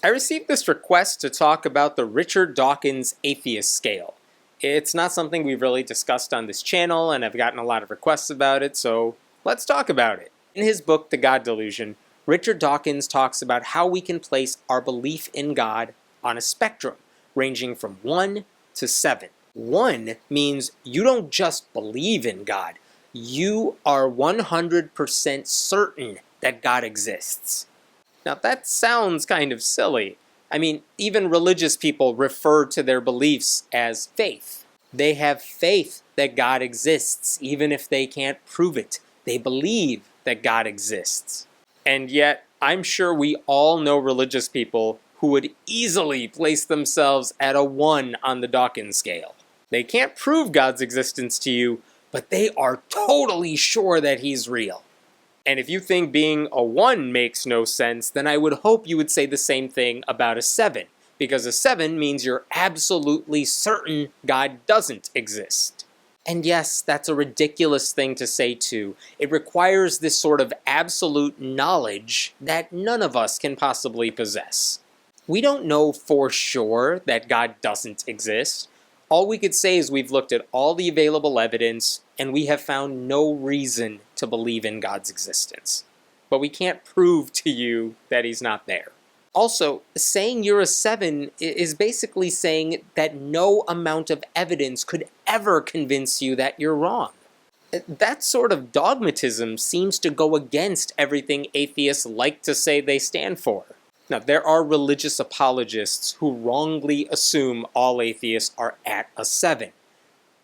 I received this request to talk about the Richard Dawkins Atheist Scale. It's not something we've really discussed on this channel, and I've gotten a lot of requests about it, so let's talk about it. In his book, The God Delusion, Richard Dawkins talks about how we can place our belief in God on a spectrum, ranging from 1 to 7. 1 means you don't just believe in God, you are 100% certain that God exists. Now that sounds kind of silly. I mean, even religious people refer to their beliefs as faith. They have faith that God exists, even if they can't prove it. They believe that God exists. And yet, I'm sure we all know religious people who would easily place themselves at a 1 on the Dawkins Scale. They can't prove God's existence to you, but they are totally sure that He's real. And if you think being a 1 makes no sense, then I would hope you would say the same thing about a 7, because a 7 means you're absolutely certain God doesn't exist. And yes, that's a ridiculous thing to say too. It requires this sort of absolute knowledge that none of us can possibly possess. We don't know for sure that God doesn't exist. All we could say is we've looked at all the available evidence and we have found no reason to believe in God's existence. But we can't prove to you that He's not there. Also, saying you're a 7 is basically saying that no amount of evidence could ever convince you that you're wrong. That sort of dogmatism seems to go against everything atheists like to say they stand for. Now, there are religious apologists who wrongly assume all atheists are at a 7.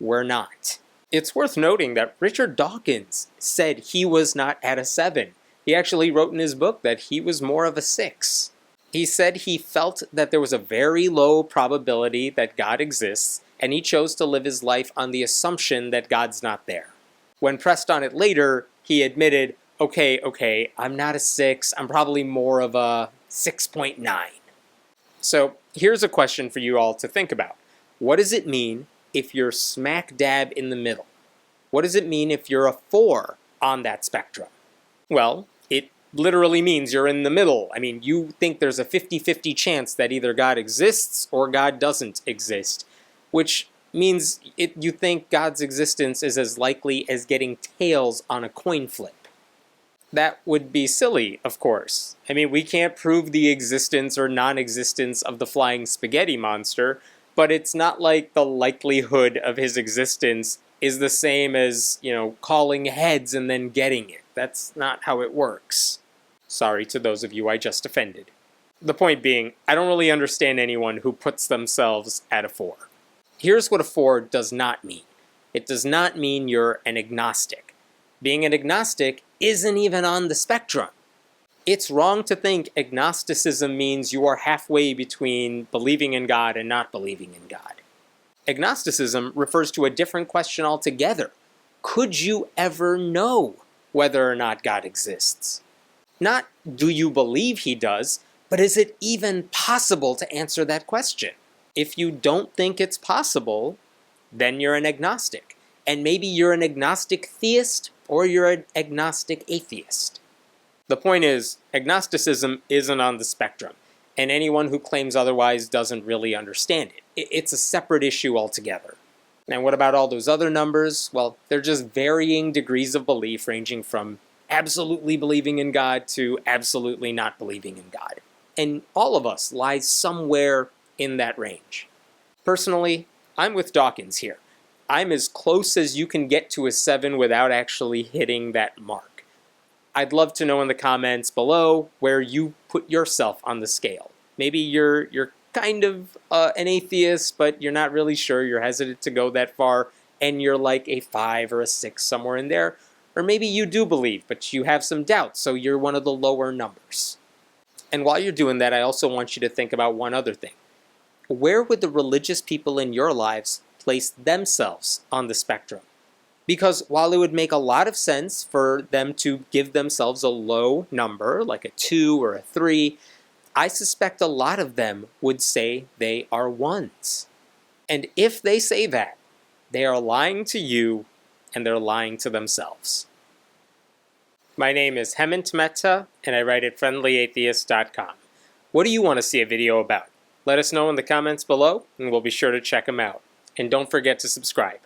We're not. It's worth noting that Richard Dawkins said he was not at a 7. He actually wrote in his book that he was more of a 6. He said he felt that there was a very low probability that God exists, and he chose to live his life on the assumption that God's not there. When pressed on it later, he admitted, okay, I'm not a 6, I'm probably more of a 6.9. So here's a question for you all to think about. What does it mean if you're smack dab in the middle? What does it mean if you're a 4 on that spectrum? Well, it literally means you're in the middle. I mean, you think there's a 50-50 chance that either God exists or God doesn't exist, which means you think God's existence is as likely as getting tails on a coin flip. That would be silly, of course. I mean, we can't prove the existence or non-existence of the flying spaghetti monster, but it's not like the likelihood of his existence is the same as, calling heads and then getting it. That's not how it works. Sorry to those of you I just offended. The point being, I don't really understand anyone who puts themselves at a 4. Here's what a 4 does not mean. It does not mean you're an agnostic. Being an agnostic isn't even on the spectrum. It's wrong to think agnosticism means you are halfway between believing in God and not believing in God. Agnosticism refers to a different question altogether. Could you ever know whether or not God exists? Not do you believe He does, but is it even possible to answer that question? If you don't think it's possible, then you're an agnostic. And maybe you're an agnostic theist or you're an agnostic atheist. The point is, agnosticism isn't on the spectrum, and anyone who claims otherwise doesn't really understand it. It's a separate issue altogether. And what about all those other numbers? Well, they're just varying degrees of belief ranging from absolutely believing in God to absolutely not believing in God. And all of us lies somewhere in that range. Personally, I'm with Dawkins here. I'm as close as you can get to a 7 without actually hitting that mark. I'd love to know in the comments below where you put yourself on the scale. Maybe you're kind of an atheist, but you're not really sure, you're hesitant to go that far, and you're like a 5 or a 6 somewhere in there. Or maybe you do believe, but you have some doubts, so you're one of the lower numbers. And while you're doing that, I also want you to think about one other thing. Where would the religious people in your lives place themselves on the spectrum? Because while it would make a lot of sense for them to give themselves a low number, like a 2 or a 3, I suspect a lot of them would say they are 1s. And if they say that, they are lying to you and they're lying to themselves. My name is Hemant Mehta, and I write at friendlyatheist.com. What do you want to see a video about? Let us know in the comments below, and we'll be sure to check them out. And don't forget to subscribe.